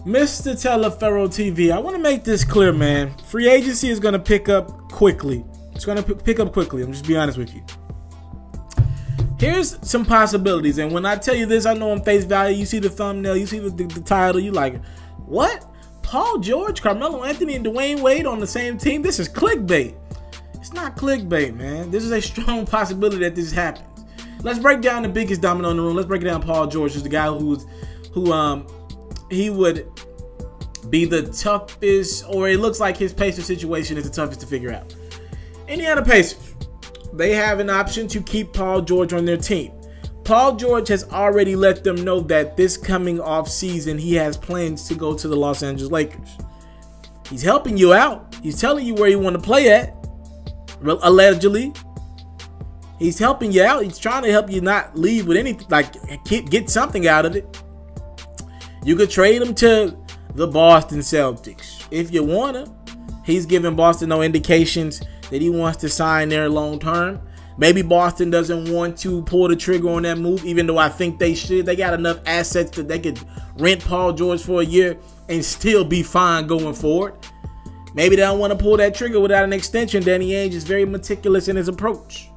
Mr. Taliaferro TV, I want to make this clear, man. Free agency is going to pick up quickly. It's going to pick up quickly. I'm just be honest with you. Here's some possibilities, and when I tell you this, I know on face value, you see the thumbnail, you see the title, you like, what? Paul George, Carmelo Anthony, and Dwayne Wade on the same team? This is clickbait. It's not clickbait, man. This is a strong possibility that this happens. Let's break down the biggest domino in the room. Let's break it down. Paul George is the guy he would be the toughest, or it looks like his Pacers situation is the toughest to figure out. Indiana Pacers, they have an option to keep Paul George on their team. Paul George has already let them know that this coming off season he has plans to go to the Los Angeles Lakers. He's helping you out. He's telling you where you want to play at, allegedly. He's helping you out. He's trying to help you not leave with anything, like get something out of it. You could trade him to the Boston Celtics if you want to. He's giving Boston no indications that he wants to sign there long term. Maybe Boston doesn't want to pull the trigger on that move, even though I think they should. They got enough assets that they could rent Paul George for a year and still be fine going forward. Maybe they don't want to pull that trigger without an extension. Danny Ainge is very meticulous in his approach.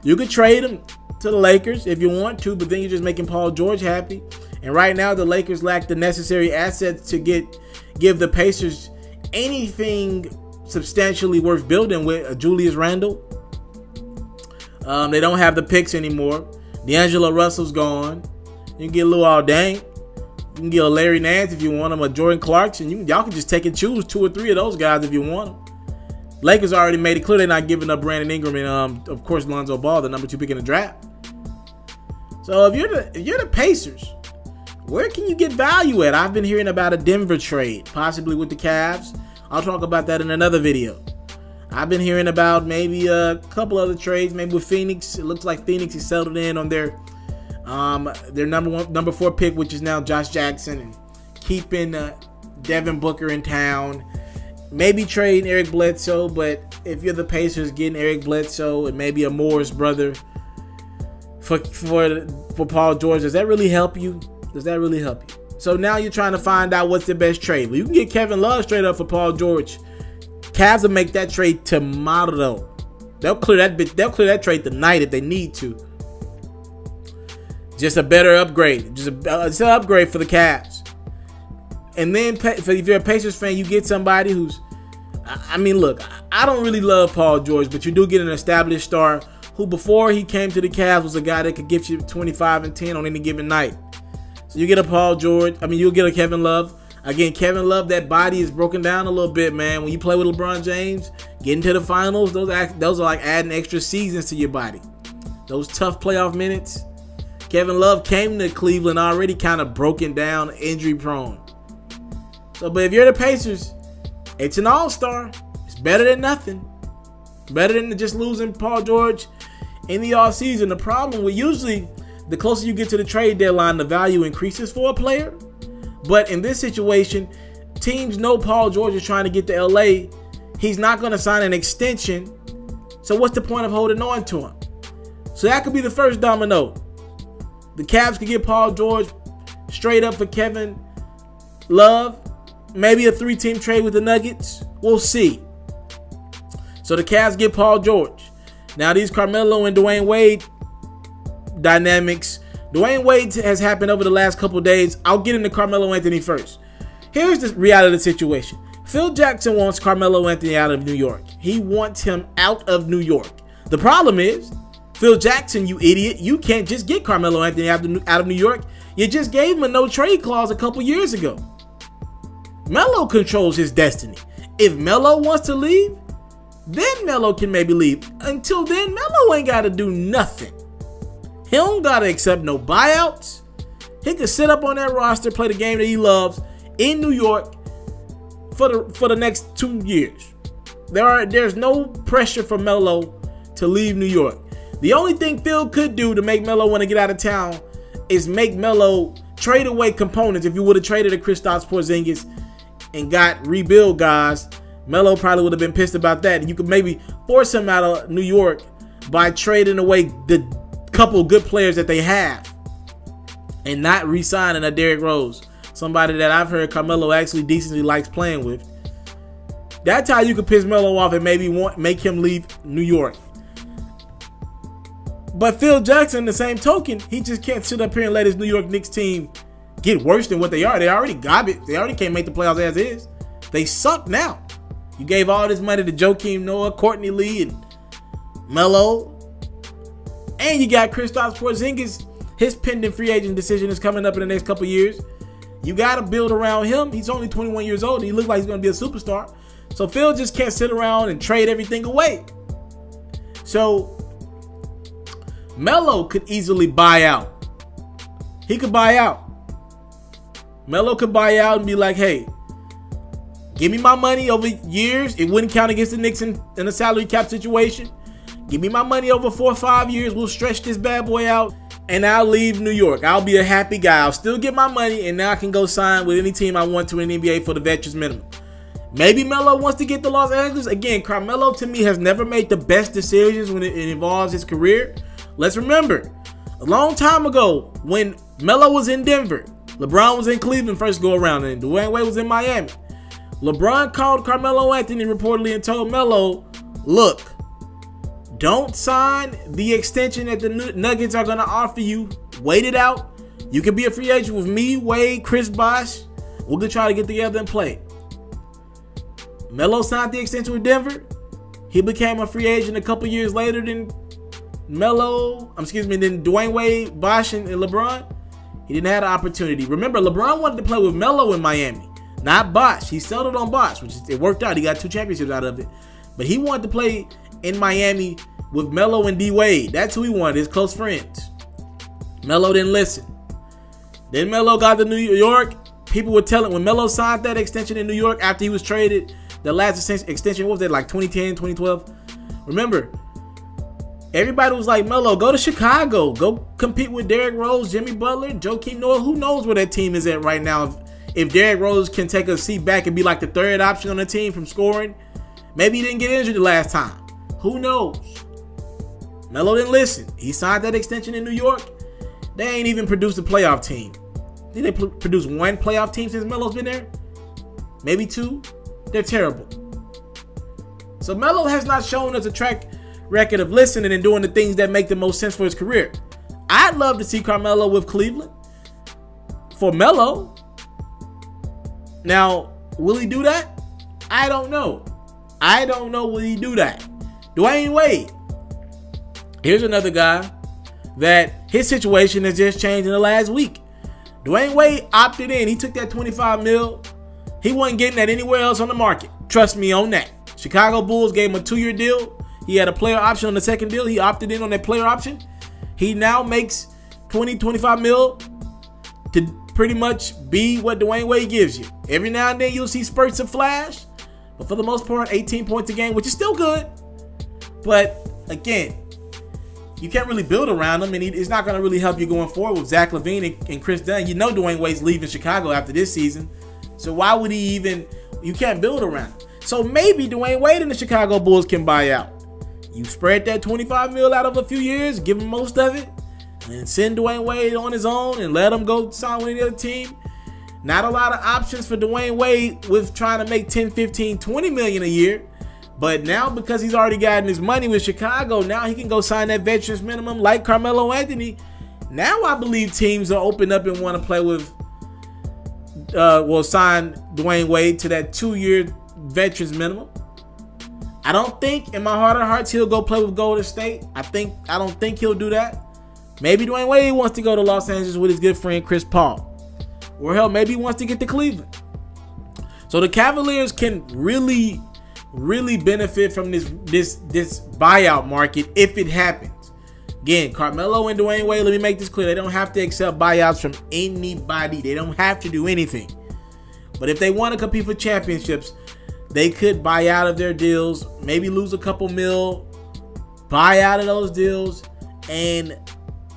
You could trade him to the Lakers if you want to, but then you're just making Paul George happy. And right now, the Lakers lack the necessary assets to give the Pacers anything substantially worth building with. Julius Randle. They don't have the picks anymore. D'Angelo Russell's gone. You can get Lou Aldang. You can get a Larry Nance if you want him, or Jordan Clarkson. Y'all can just take and choose 2 or 3 of those guys if you want them. Lakers already made it clear they're not giving up Brandon Ingram and, of course, Lonzo Ball, the number 2 pick in the draft. So if you're the Pacers, where can you get value at? I've been hearing about a Denver trade, possibly with the Cavs. I'll talk about that in another video. I've been hearing about maybe a couple other trades, maybe with Phoenix. It looks like Phoenix is settled in on their number 4 pick, which is now Josh Jackson, and keeping Devin Booker in town. Maybe trading Eric Bledsoe, but if you're the Pacers, getting Eric Bledsoe and maybe a Morris brother for Paul George, does that really help you? Does that really help you? So now you're trying to find out what's the best trade. Well, you can get Kevin Love straight up for Paul George. Cavs will make that trade tomorrow. They'll clear that trade tonight if they need to. Just a better upgrade. Just an upgrade for the Cavs. And then if you're a Pacers fan, you get somebody who's, I mean, look, I don't really love Paul George, but you do get an established star who, before he came to the Cavs, was a guy that could give you 25 and 10 on any given night. So you get a Paul George. I mean, you'll get a Kevin Love. Again, Kevin Love, that body is broken down a little bit, man. When you play with LeBron James, getting to the finals, those are like adding extra seasons to your body. Those tough playoff minutes. Kevin Love came to Cleveland already kind of broken down, injury prone. So, but if you're the Pacers, it's an all-star. It's better than nothing. Better than just losing Paul George in the offseason. The problem with, usually, the closer you get to the trade deadline, the value increases for a player. But in this situation, teams know Paul George is trying to get to LA. He's not going to sign an extension. So what's the point of holding on to him? So that could be the first domino. The Cavs could get Paul George straight up for Kevin Love. Maybe a 3-team trade with the Nuggets. We'll see. So the Cavs get Paul George. Now these Carmelo and Dwayne Wade dynamics. Dwayne Wade has happened over the last couple of days. I'll get into Carmelo Anthony first. Here's the reality of the situation. Phil Jackson wants Carmelo Anthony out of New York. He wants him out of New York. The problem is, Phil Jackson, you idiot, you can't just get Carmelo Anthony out of New York. You just gave him a no-trade clause a couple years ago. Melo controls his destiny. If Melo wants to leave, then Melo can maybe leave. Until then, Melo ain't got to do nothing. He don't got to accept no buyouts. He can sit up on that roster, play the game that he loves in New York for the next 2 years. There's no pressure for Melo to leave New York. The only thing Phil could do to make Melo want to get out of town is make Melo trade away components. If you would have traded a Kristaps Porzingis and got rebuild guys, Melo probably would have been pissed about that. And you could maybe force him out of New York by trading away the couple good players that they have and not re-signing a Derrick Rose somebody that I've heard Carmelo actually decently likes playing with. That's how you can piss Melo off and maybe make him leave New York. But Phil Jackson, the same token, he just can't sit up here and let his New York Knicks team get worse than what they are. They already got it. They already can't make the playoffs as is. They suck now. You gave all this money to Joakim Noah, Courtney Lee, and Melo. And you got Kristaps Porzingis. His pending free agent decision is coming up in the next couple years. You got to build around him. He's only 21 years old. And he looks like he's going to be a superstar. So Phil just can't sit around and trade everything away. So Melo could easily buy out. He could buy out. Melo could buy out and be like, hey, give me my money over years. It wouldn't count against the Knicks in a salary cap situation. Give me my money over 4 or 5 years. We'll stretch this bad boy out. And I'll leave New York. I'll be a happy guy. I'll still get my money, and now I can go sign with any team I want to in the NBA for the veterans minimum. Maybe Melo wants to get to Los Angeles. Again, Carmelo to me has never made the best decisions when it involves his career. Let's remember, a long time ago when Melo was in Denver, LeBron was in Cleveland first go around, and Dwayne Wade was in Miami. LeBron called Carmelo Anthony reportedly and told Melo, look, don't sign the extension that the Nuggets are going to offer you. Wait it out. You can be a free agent with me, Wade, Chris Bosh. We're going to try to get together and play. Melo signed the extension with Denver. He became a free agent a couple years later than than Dwayne Wade, Bosh, and LeBron. He didn't have the opportunity. Remember, LeBron wanted to play with Melo in Miami, not Bosh. He settled on Bosh, it worked out. He got 2 championships out of it. But he wanted to play in Miami with Melo and D Wade. That's who he wanted, his close friends. Melo didn't listen. Then Melo got to New York. People were telling, when Melo signed that extension in New York after he was traded, the last extension, what was that, like 2010, 2012? Remember, everybody was like, Melo, go to Chicago. Go compete with Derrick Rose, Jimmy Butler, Joakim Noah. Who knows where that team is at right now? If Derrick Rose can take a seat back and be like the 3rd option on the team from scoring. Maybe he didn't get injured the last time. Who knows? Melo didn't listen. He signed that extension in New York. They ain't even produced a playoff team. Did they produce 1 playoff team since Melo's been there? Maybe 2. They're terrible. So Melo has not shown us a track record of listening and doing the things that make the most sense for his career. I'd love to see Carmelo with Cleveland for Melo. Now, will he do that? I don't know. I don't know will he do that. Dwayne Wade. Here's another guy that his situation has just changed in the last week. Dwayne Wade opted in. He took that $25 million. He wasn't getting that anywhere else on the market. Trust me on that. Chicago Bulls gave him a 2-year deal. He had a player option on the second deal. He opted in on that player option. He now makes $25 million to pretty much be what Dwayne Wade gives you. Every now and then you'll see spurts of flash. But for the most part, 18 points a game, which is still good. But again, you can't really build around him, and it's not going to really help you going forward with Zach LaVine and Chris Dunn. You know Dwayne Wade's leaving Chicago after this season. So why would he even, you can't build around him. So maybe Dwayne Wade and the Chicago Bulls can buy out. You spread that $25 million out of a few years, give him most of it, and send Dwayne Wade on his own and let him go sign with any other team. Not a lot of options for Dwayne Wade with trying to make 10, 15, 20 million a year. But now, because he's already gotten his money with Chicago, now he can go sign that veterans minimum like Carmelo Anthony. Now I believe teams are open up and want to play with, will sign Dwayne Wade to that 2-year veterans minimum. I don't think in my heart of hearts he'll go play with Golden State. I don't think he'll do that. Maybe Dwayne Wade wants to go to Los Angeles with his good friend Chris Paul. Or hell, maybe he wants to get to Cleveland. So the Cavaliers can really benefit from this buyout market if it happens. Again, Carmelo and Dwayne Wade, let me make this clear. They don't have to accept buyouts from anybody. They don't have to do anything. But if they want to compete for championships, they could buy out of their deals, maybe lose a couple mil, buy out of those deals, and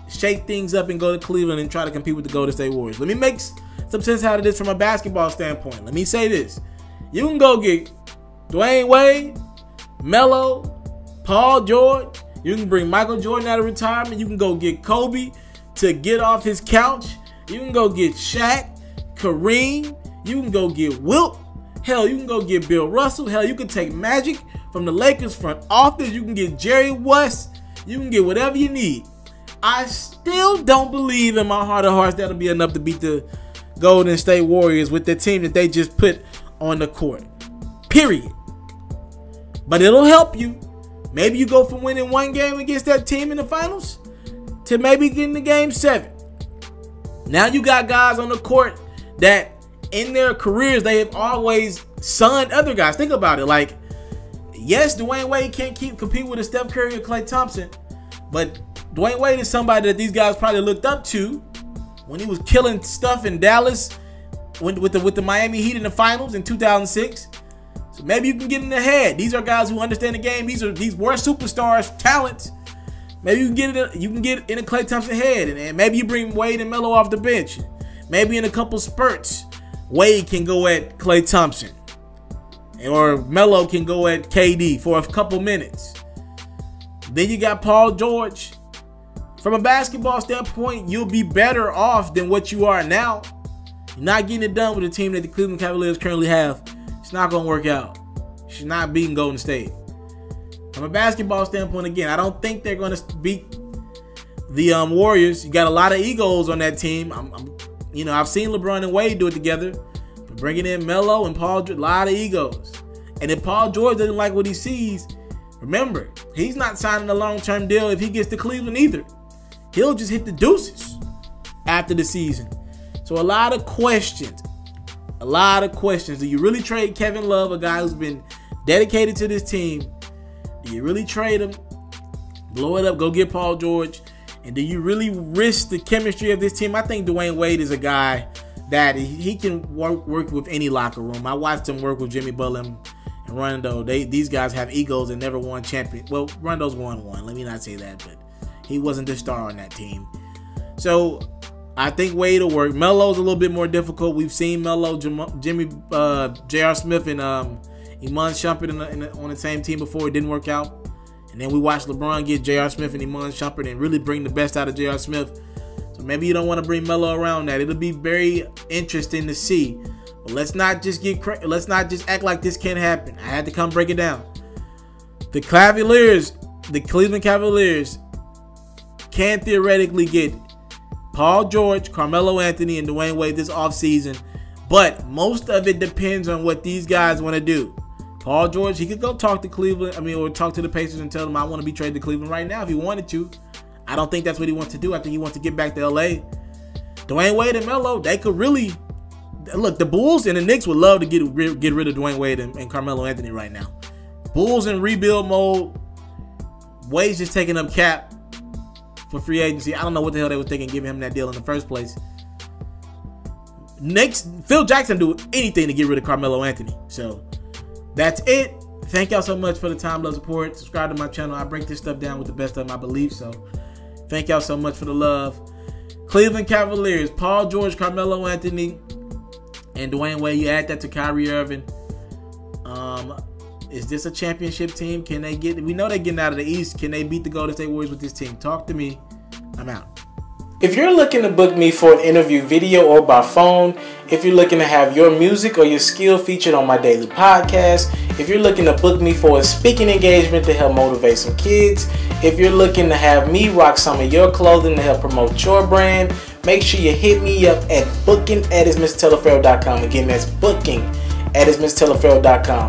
shake things up and go to Cleveland and try to compete with the Golden State Warriors. Let me make some sense out of this from a basketball standpoint. Let me say this. You can go get Dwayne Wade, Melo, Paul George. You can bring Michael Jordan out of retirement. You can go get Kobe to get off his couch. You can go get Shaq, Kareem. You can go get Wilt. Hell, you can go get Bill Russell. Hell, you can take Magic from the Lakers front office. You can get Jerry West. You can get whatever you need. I still don't believe in my heart of hearts that'll be enough to beat the Golden State Warriors with the team that they just put on the court. Period. But it'll help you. Maybe you go from winning one game against that team in the finals to maybe getting to game 7. Now you got guys on the court that in their careers they have always sunned other guys. Think about it. Like, yes, Dwayne Wade can't compete with a Steph Curry or Klay Thompson, but Dwayne Wade is somebody that these guys probably looked up to when he was killing stuff in Dallas with the Miami Heat in the finals in 2006. So maybe you can get in the head. These are guys who understand the game. These were superstars, talents. Maybe you can get in a Klay Thompson head, and maybe you bring Wade and Melo off the bench. Maybe in a couple spurts, Wade can go at Klay Thompson, or Melo can go at KD for a couple minutes. Then you got Paul George. From a basketball standpoint, you'll be better off than what you are now. You're not getting it done with the team that the Cleveland Cavaliers currently have. It's not going to work out. She's not beating Golden State. From a basketball standpoint, again, I don't think they're going to beat the Warriors. You got a lot of egos on that team. I've seen LeBron and Wade do it together. But bringing in Melo and Paul George, a lot of egos. And if Paul George doesn't like what he sees, remember, he's not signing a long-term deal if he gets to Cleveland either. He'll just hit the deuces after the season. So a lot of questions. A lot of questions. Do you really trade Kevin Love, a guy who's been dedicated to this team? Do you really trade him? Blow it up, go get Paul George? And do you really risk the chemistry of this team? I think Dwayne Wade is a guy that he can work with any locker room. I watched him work with Jimmy Butler and Rondo. These guys have egos and never won champion. Well, Rondo's won one. Let me not say that, but he wasn't the star on that team. So I think Wade will work. Melo's a little bit more difficult. We've seen Melo, Jimmy, J.R. Smith, and Iman Shumpert on the same team before. It didn't work out. And then we watched LeBron get J.R. Smith and Iman Shumpert and really bring the best out of J.R. Smith. So maybe you don't want to bring Melo around that. It'll be very interesting to see. But let's not just act like this can't happen. I had to come break it down. The Cleveland Cavaliers can theoretically get Paul George, Carmelo Anthony, and Dwayne Wade this offseason. But most of it depends on what these guys want to do. Paul George, he could go talk to Cleveland, or talk to the Pacers and tell them I want to be traded to Cleveland right now if he wanted to. I don't think that's what he wants to do. I think he wants to get back to LA. Dwayne Wade and Melo, they could really look. The Bulls and the Knicks would love to get rid of Dwayne Wade and Carmelo Anthony right now. Bulls in rebuild mode. Wade's just taking up cap for free agency. I don't know what the hell they were thinking giving him that deal in the first place. Next, Phil Jackson do anything to get rid of Carmelo Anthony. So that's it. Thank y'all so much for the time, love, support. Subscribe to my channel. I break this stuff down with the best of them, I believe. So thank y'all so much for the love. Cleveland Cavaliers, Paul George, Carmelo Anthony, and Dwayne Wade. You add that to Kyrie Irving. Is this a championship team? Can they get? We know they're getting out of the East. Can they beat the Golden State Warriors with this team? Talk to me. I'm out. If you're looking to book me for an interview video or by phone, if you're looking to have your music or your skill featured on my daily podcast, if you're looking to book me for a speaking engagement to help motivate some kids, if you're looking to have me rock some of your clothing to help promote your brand, make sure you hit me up at booking@itsmrtaliaferro.com. Again, that's booking@itsmrtaliaferro.com.